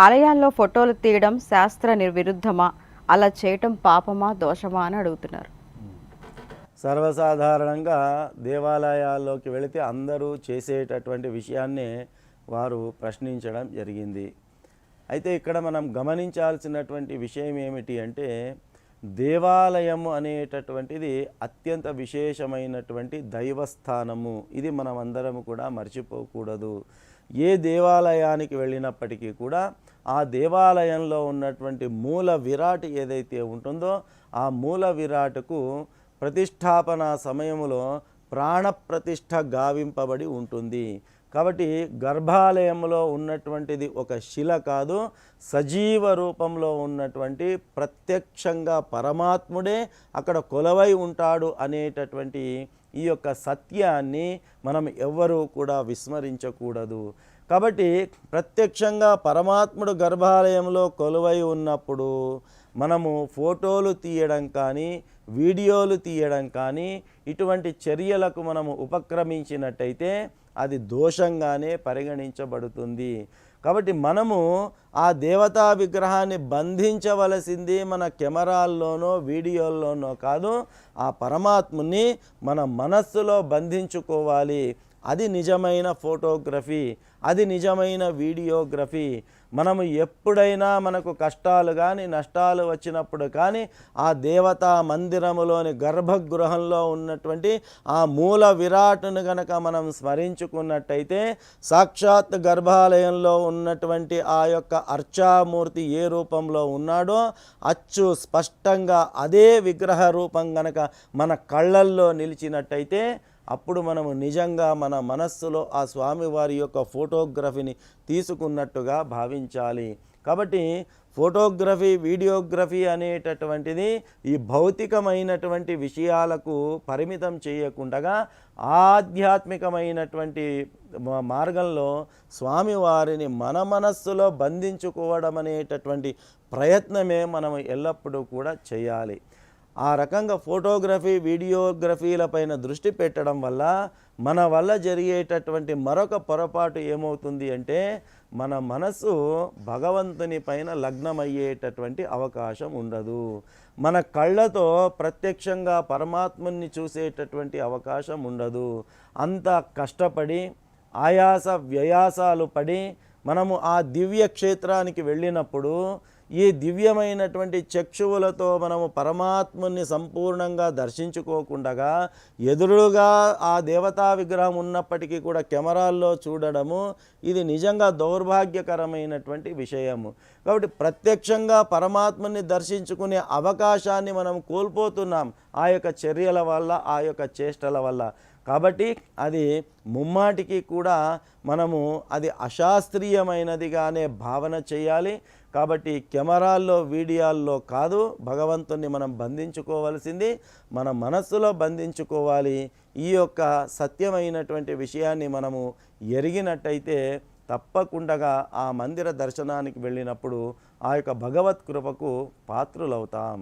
ఆలయాల్లో ఫోటోలు తీయడం శాస్త్ర విరుద్ధమా? అలా చేయటం పాపమా, దోషమా అని అడుగుతున్నారు. సర్వసాధారణంగా దేవాలయాల్లోకి వెళితే అందరూ చేసేటటువంటి విషయాన్నే వారు ప్రశ్నించడం జరిగింది. అయితే ఇక్కడ మనం గమనించాల్సినటువంటి విషయం ఏమిటి అంటే, దేవాలయము అనేటటువంటిది అత్యంత విశేషమైనటువంటి దైవస్థానము. ఇది మనం అందరము కూడా మర్చిపోకూడదు. ఏ దేవాలయానికి వెళ్ళినప్పటికీ కూడా ఆ దేవాలయంలో ఉన్నటువంటి మూల విరాట్ ఏదైతే ఉంటుందో ఆ మూల విరాట్కు ప్రతిష్టాపన సమయములో ప్రాణప్రతిష్ఠ గావింపబడి ఉంటుంది. కాబట్టి గర్భాలయంలో ఉన్నటువంటిది ఒక శిల కాదు, సజీవ రూపంలో ఉన్నటువంటి ప్రత్యక్షంగా పరమాత్ముడే అక్కడ కొలవై ఉంటాడు అనేటటువంటి ఈ యొక్క సత్యాన్ని మనం ఎవ్వరూ కూడా విస్మరించకూడదు. కాబట్టి ప్రత్యక్షంగా పరమాత్ముడు గర్భాలయంలో కొలువై ఉన్నప్పుడు మనము ఫోటోలు తీయడం కానీ, వీడియోలు తీయడం కానీ ఇటువంటి చర్యలకు మనము ఉపక్రమించినట్టయితే అది దోషంగానే పరిగణించబడుతుంది. కాబట్టి మనము ఆ దేవతా విగ్రహాన్ని బంధించవలసింది మన కెమెరాల్లోనో వీడియోల్లోనో కాదు, ఆ పరమాత్ముని మన మనస్సులో బంధించుకోవాలి. అది నిజమైన ఫోటోగ్రఫీ, అది నిజమైన వీడియోగ్రఫీ. మనము ఎప్పుడైనా మనకు కష్టాలు కానీ నష్టాలు వచ్చినప్పుడు కానీ ఆ దేవతా మందిరములోని గర్భగృహంలో ఉన్నటువంటి ఆ మూల విరాట్ను గనక మనం స్మరించుకున్నట్టయితే సాక్షాత్ గర్భాలయంలో ఉన్నటువంటి ఆ యొక్క అర్చామూర్తి ఏ రూపంలో ఉన్నాడో అచ్చు స్పష్టంగా అదే విగ్రహ రూపం గనక మన కళ్ళల్లో నిలిచినట్టయితే అప్పుడు మనము నిజంగా మన మనస్సులో ఆ స్వామివారి యొక్క ఫోటోగ్రఫీని తీసుకున్నట్టుగా భావించాలి. కాబట్టి ఫోటోగ్రఫీ, వీడియోగ్రఫీ అనేటటువంటిది ఈ భౌతికమైనటువంటి విషయాలకు పరిమితం చేయకుండా ఆధ్యాత్మికమైనటువంటి మార్గంలో స్వామివారిని మన మనస్సులో బంధించుకోవడం అనేటటువంటి ప్రయత్నమే మనం ఎల్లప్పుడూ కూడా చేయాలి. ఆ రకంగా ఫోటోగ్రఫీ, వీడియోగ్రఫీలపైన దృష్టి పెట్టడం వల్ల మన వల్ల జరిగేటటువంటి మరొక పొరపాటు ఏమవుతుంది అంటే, మన మనసు భగవంతుని పైన లగ్నమయ్యేటటువంటి అవకాశం ఉండదు. మన కళ్ళతో ప్రత్యక్షంగా పరమాత్మని చూసేటటువంటి అవకాశం ఉండదు. అంత కష్టపడి ఆయాస వ్యయాసాలు పడి మనము ఆ దివ్య క్షేత్రానికి వెళ్ళినప్పుడు ఈ దివ్యమైనటువంటి చక్షువులతో మనము పరమాత్ముని సంపూర్ణంగా దర్శించుకోకుండా ఎదురుగా ఆ దేవతా విగ్రహం ఉన్నప్పటికీ కూడా కెమెరాల్లో చూడడము ఇది నిజంగా దౌర్భాగ్యకరమైనటువంటి విషయము. కాబట్టి ప్రత్యక్షంగా పరమాత్ముని దర్శించుకునే అవకాశాన్ని మనం కోల్పోతున్నాం ఆ యొక్క చర్యల వల్ల, ఆ యొక్క చేష్టల వల్ల. కాబట్టి అది ముమ్మాటికి కూడా మనము అది అశాస్త్రీయమైనదిగానే భావన చేయాలి. కాబట్టి కెమెరాల్లో, వీడియోల్లో కాదు భగవంతుని మనం బంధించుకోవాల్సింది మన మనస్సులో బంధించుకోవాలి. ఈ యొక్క సత్యమైనటువంటి విషయాన్ని మనము ఎరిగినట్టయితే తప్పకుండా ఆ మందిర దర్శనానికి వెళ్ళినప్పుడు ఆ యొక్క భగవత్ కృపకు పాత్రులవుతాం.